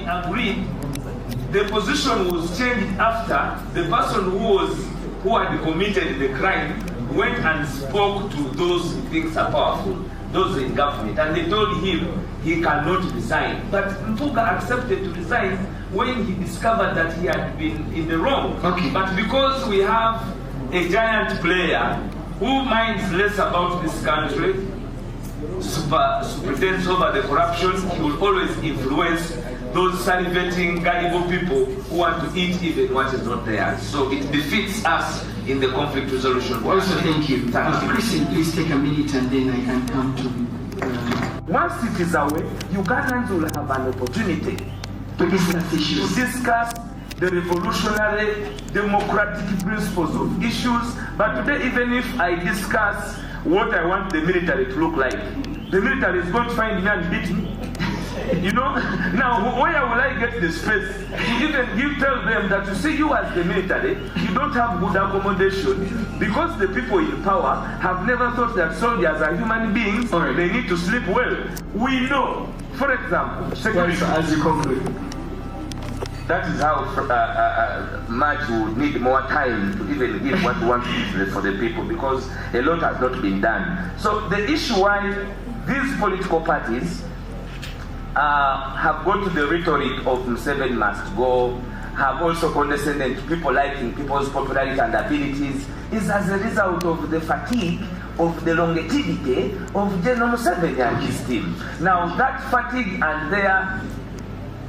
agreed, the position was changed after the person who had committed the crime went and spoke to those who thinks are powerful, those in government, and they told him he cannot resign. But Mpuga accepted to resign when he discovered that he had been in the wrong. Okay. But because we have a giant player who minds less about this country, pretends over the corruption, he will always influence those salivating, gullible people who want to eat even what is not theirs. So it defeats us in the conflict resolution. Also, thank you. Christian, please take a minute and then I can come to... Once it is away, Ugandans will have an opportunity to discuss issues. To discuss the revolutionary democratic principles of issues. But today, even if I discuss what I want the military to look like, the military is going to find me and beat me. You know, now where will I get the space? You tell them that, you see, you as the military, you don't have good accommodation because the people in power have never thought that soldiers are human beings. Right. They need to sleep well. We know, for example, security. As you conclude. That is how much we would need more time to even give what we want for the people, because a lot has not been done. So the issue why these political parties have gone to the rhetoric of Museveni must go, have also condescended to people liking people's popularity and abilities, is as a result of the fatigue of the longevity of General Museveni and his team. Now that fatigue and their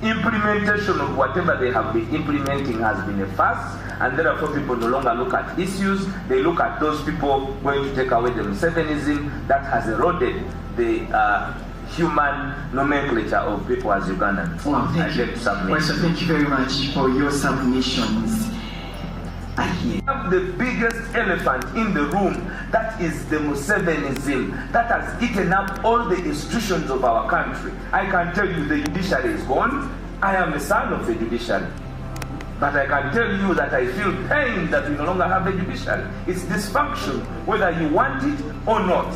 implementation of whatever they have been implementing has been a farce, and therefore people no longer look at issues. They look at those people going to take away the Musevenism that has eroded the human nomenclature of people as Ugandans. Wow, thank you. Waiswa, thank you very much for your submissions. We have the biggest elephant in the room, that is the Musevenism that has eaten up all the institutions of our country. I can tell you the judiciary is gone. I am a son of the judiciary. But I can tell you that I feel pain that we no longer have a judiciary. It's dysfunction, whether you want it or not.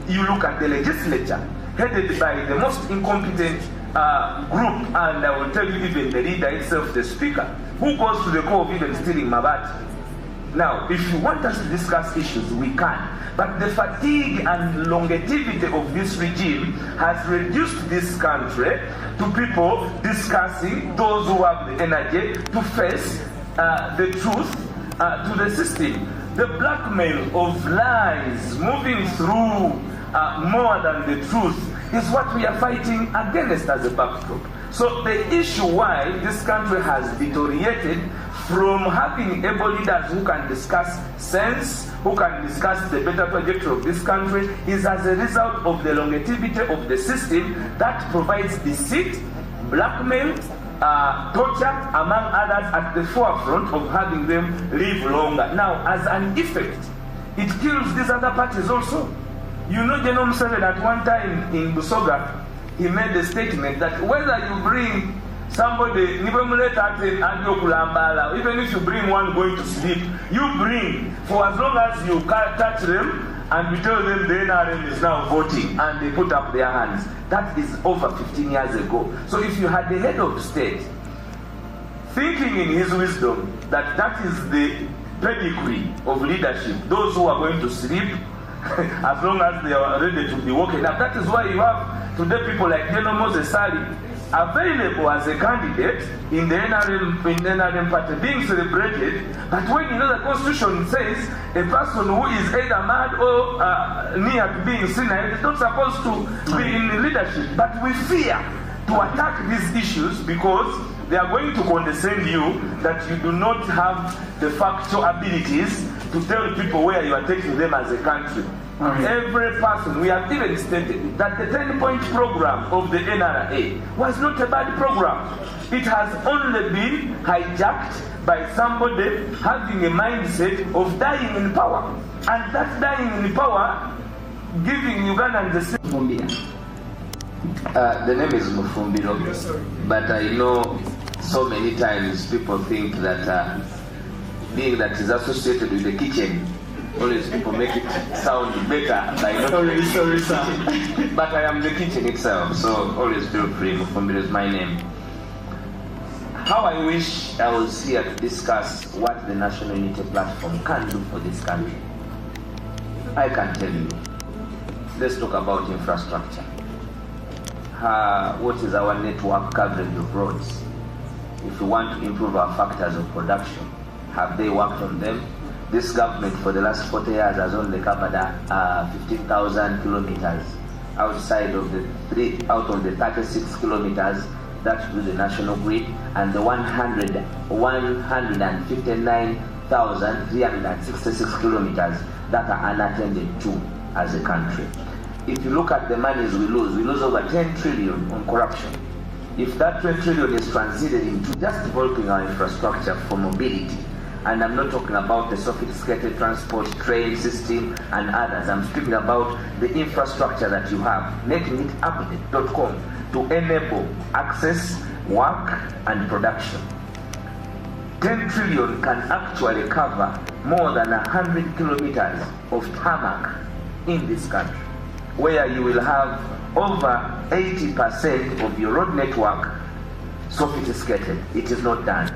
You look at the legislature, headed by the most incompetent group, and I will tell you even the leader itself, the speaker, who goes to the core of even stealing Mabati. Now, if you want us to discuss issues, we can. But the fatigue and longevity of this regime has reduced this country to people discussing, those who have the energy to face the truth to the system. The blackmail of lies moving through more than the truth is what we are fighting against as a backdrop. So the issue why this country has deteriorated from having able leaders who can discuss sense, who can discuss the better trajectory of this country, is as a result of the longevity of the system that provides deceit, blackmail, torture, among others, at the forefront of having them live longer. Now, as an effect, it kills these other parties also. You know, General Museveni at one time in Busoga, he made a statement that whether you bring somebody, even if you bring one going to sleep, you bring, for as long as you can't touch them, and you tell them the NRM is now voting, and they put up their hands. That is over 15 years ago. So if you had the head of state thinking in his wisdom that that is the pedigree of leadership, those who are going to sleep, as long as they are ready to be woken up. That is why you have today people like General Moses Sali available as a candidate in the NRM party, being celebrated. But when you know the Constitution says a person who is either mad or near to being senile is not supposed to be in leadership. But we fear to attack these issues because they are going to condescend you that you do not have the factual abilities to tell people where you are taking them as a country. Every person, we have even stated that the 10-point program of the NRA was not a bad program. It has only been hijacked by somebody having a mindset of dying in power. And that dying in power, giving Uganda the same. The name is Mufumbiro, yes, but I know so many times people think that being that is associated with the kitchen, always people make it sound better by not sorry, sir. But I am the kitchen itself, so always feel free. Mufumbiro is my name. How I wish I was here to discuss what the National Unity Platform can do for this country. I can tell you. Let's talk about infrastructure. What is our network coverage of roads? If we want to improve our factors of production, have they worked on them? This government for the last 40 years has only covered 15,000 kilometers outside of out of the 36 kilometers that do the national grid, and the 159,366 kilometers that are unattended to as a country. If you look at the monies we lose over 10 trillion on corruption. If that 10 trillion is transited into just developing our infrastructure for mobility, and I'm not talking about the sophisticated transport, train system, and others. I'm speaking about the infrastructure that you have, making it update.com to enable access, work, and production. 10 trillion can actually cover more than 100 kilometers of tarmac in this country, where you will have over 80% of your road network sophisticated. It is not done.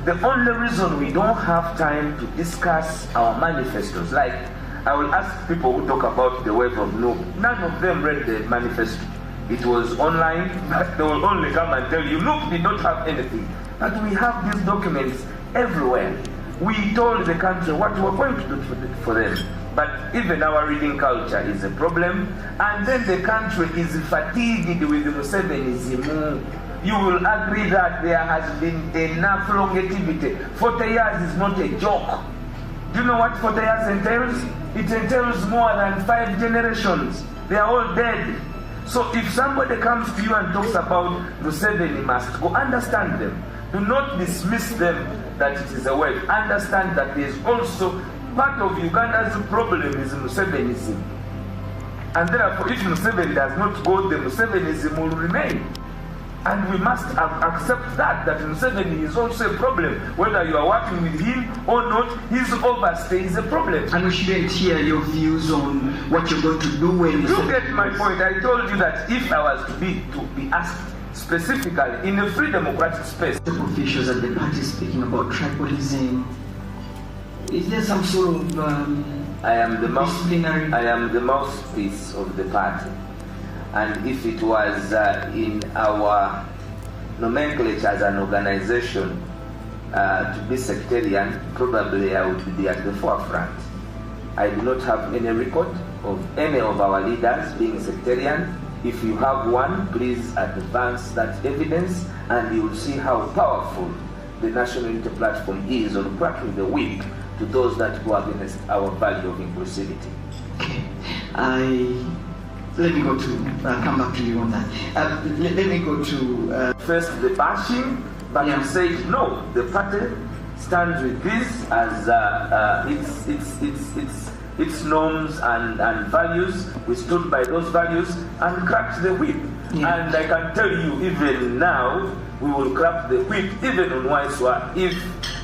The only reason we don't have time to discuss our manifestos, like I will ask people who talk about the wave of Noob, none of them read the manifesto. It was online, but they will only come and tell you, Noob did not have anything. But we have these documents everywhere. We told the country what we were going to do for them. But even our reading culture is a problem. And then the country is fatigued with Museveniism. You will agree that there has been enough longevity. 40 years is not a joke. Do you know what 40 years entails? It entails more than 5 generations. They are all dead. So if somebody comes to you and talks about Museveni must go, understand them. Do not dismiss them that it is a wave. Understand that there is also part of Uganda's problem is Museveniism. And therefore, if Museveni does not go, the Museveniism will remain. And we must accept that Museveni is also a problem. Whether you are working with him or not, his overstay is a problem. And we shouldn't hear your views on what you're going to do when you get my point. I told you that if I was to be asked specifically in a free democratic space. The officials at the party speaking about tribalism. Is there some sort of I am the mouthpiece of the party. And if it was in our nomenclature as an organization to be sectarian, probably I would be at the forefront. I do not have any record of any of our leaders being sectarian. If you have one, please advance that evidence and you will see how powerful the National Unity Platform is on cracking the whip to those that go against our value of inclusivity. Let me go to, come back to you on that. Let me go to... First, the bashing, but you said, no, the party stands with this as its norms and values. We stood by those values and cracked the whip. Yeah. And I can tell you, even now, we will crack the whip, even on Waiswa, if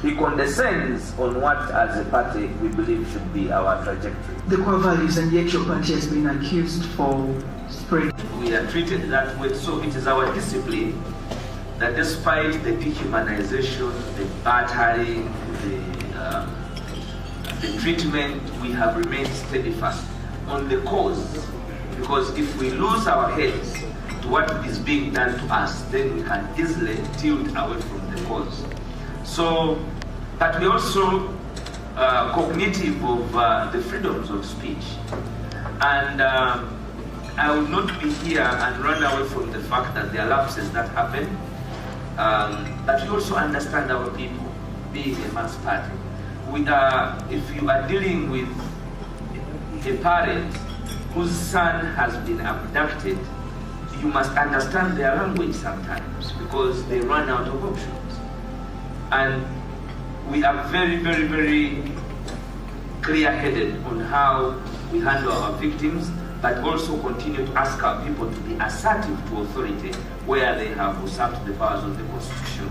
he condescends on what, as a party, we believe should be our trajectory. The core values, and yet your party has been accused for spread. We are treated that way, so it is our discipline that despite the dehumanization, the battering, the treatment, we have remained steadfast on the cause. Because if we lose our heads to what is being done to us, then we can easily tilt away from the cause. So, but we also cognitive of the freedoms of speech. And I will not be here and run away from the fact that there are lapses that happen. But we also understand our people, being a mass party. If you are dealing with a parent whose son has been abducted, you must understand their language sometimes because they run out of options. And we are very, very, very clear-headed on how we handle our victims, but also continue to ask our people to be assertive to authority where they have usurped the powers of the Constitution.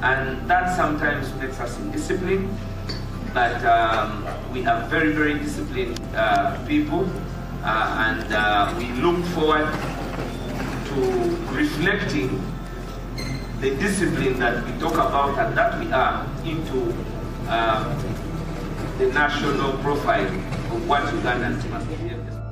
And that sometimes makes us indisciplined, but we are very, very disciplined people, and we look forward to reflecting the discipline that we talk about and that we are into the national profile of what Ugandans must be.